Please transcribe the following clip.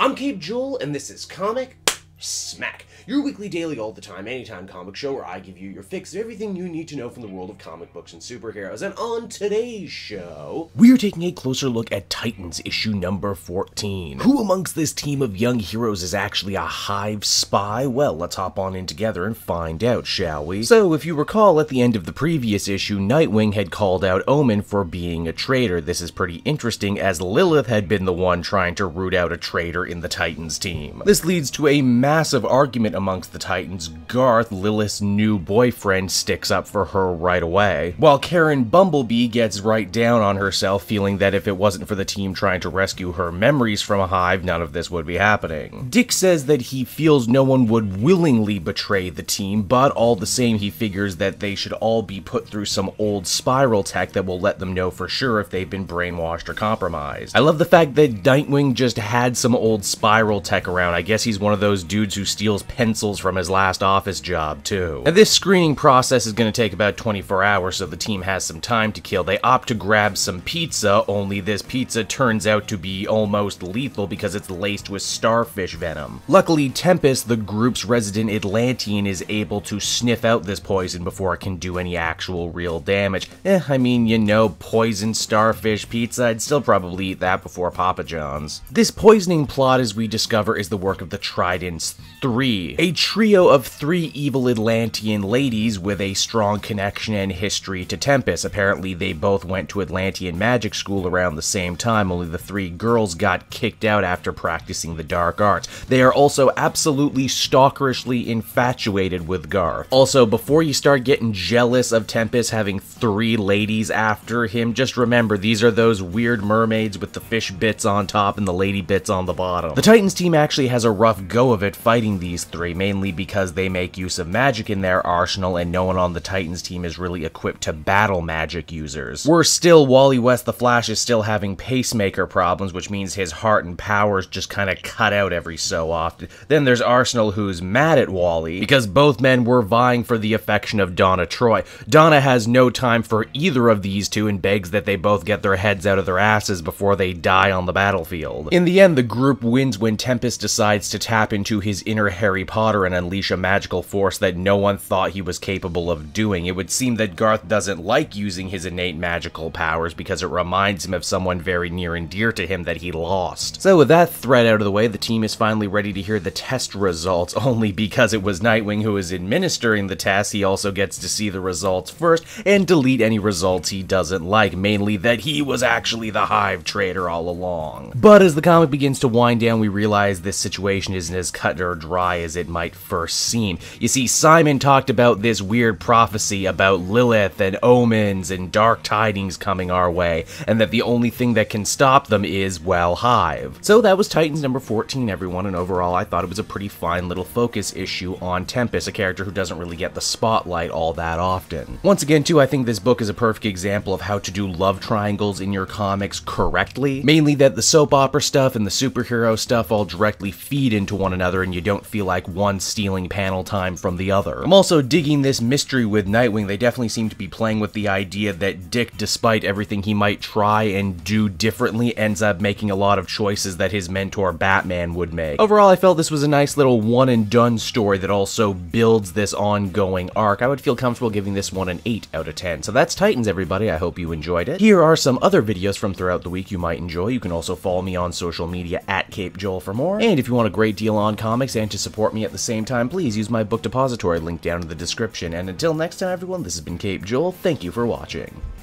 I'm Cape Joel, and this is Comic Smack, your weekly, daily, all the time, anytime comic show where I give you your fix of everything you need to know from the world of comic books and superheroes. And on today's show, we're taking a closer look at Titans issue number 14. Who amongst this team of young heroes is actually a Hive spy? Well, let's hop on in together and find out, shall we? So, if you recall, at the end of the previous issue, Nightwing had called out Omen for being a traitor. This is pretty interesting, as Lilith had been the one trying to root out a traitor in the Titans team. This leads to a massive argument amongst the Titans. Garth, Lilith's new boyfriend, sticks up for her right away, while Karen Bumblebee gets right down on herself, feeling that if it wasn't for the team trying to rescue her memories from a Hive, none of this would be happening. Dick says that he feels no one would willingly betray the team, but all the same he figures that they should all be put through some old spiral tech that will let them know for sure if they've been brainwashed or compromised. I love the fact that Nightwing just had some old spiral tech around. I guess he's one of those dudes who steals pencils from his last office job, too. Now, this screening process is going to take about 24 hours, so the team has some time to kill. They opt to grab some pizza, only this pizza turns out to be almost lethal because it's laced with starfish venom. Luckily, Tempest, the group's resident Atlantean, is able to sniff out this poison before it can do any actual real damage. I mean, you know, poison starfish pizza, I'd still probably eat that before Papa John's. This poisoning plot, as we discover, is the work of the Trident's 3, a trio of 3 evil Atlantean ladies with a strong connection and history to Tempest. Apparently, they both went to Atlantean magic school around the same time, only the 3 girls got kicked out after practicing the dark arts. They are also absolutely stalkerishly infatuated with Garth. Also, before you start getting jealous of Tempest having 3 ladies after him, just remember these are those weird mermaids with the fish bits on top and the lady bits on the bottom. The Titans team actually has a rough go of it fighting these 3, mainly because they make use of magic in their arsenal and no one on the Titans team is really equipped to battle magic users. Worse still, Wally West the Flash is still having pacemaker problems, which means his heart and powers just kind of cut out every so often. Then there's Arsenal, who's mad at Wally because both men were vying for the affection of Donna Troy. Donna has no time for either of these two and begs that they both get their heads out of their asses before they die on the battlefield. In the end, the group wins when Tempest decides to tap into his inner Harry Potter and unleash a magical force that no one thought he was capable of doing. It would seem that Garth doesn't like using his innate magical powers because it reminds him of someone very near and dear to him that he lost. So with that threat out of the way, the team is finally ready to hear the test results, only because it was Nightwing who is administering the test, he also gets to see the results first and delete any results he doesn't like, mainly that he was actually the Hive traitor all along. But as the comic begins to wind down, we realize this situation isn't as cut or dry as it might first seem. You see, Simon talked about this weird prophecy about Lilith and omens and dark tidings coming our way, and that the only thing that can stop them is, well, Hive. So that was Titans number 14, everyone, and overall I thought it was a pretty fine little focus issue on Tempest, a character who doesn't really get the spotlight all that often. Once again, too, I think this book is a perfect example of how to do love triangles in your comics correctly, mainly that the soap opera stuff and the superhero stuff all directly feed into one another and you don't feel like one stealing panel time from the other. I'm also digging this mystery with Nightwing. They definitely seem to be playing with the idea that Dick, despite everything he might try and do differently, ends up making a lot of choices that his mentor Batman would make. Overall, I felt this was a nice little one and done story that also builds this ongoing arc. I would feel comfortable giving this one an 8 out of 10. So that's Titans, everybody. I hope you enjoyed it. Here are some other videos from throughout the week you might enjoy. You can also follow me on social media at Cape Joel for more. And if you want a great deal on comics and to support me at the same time, please use my book depository link down in the description. And until next time, everyone, this has been Cape Joel. Thank you for watching.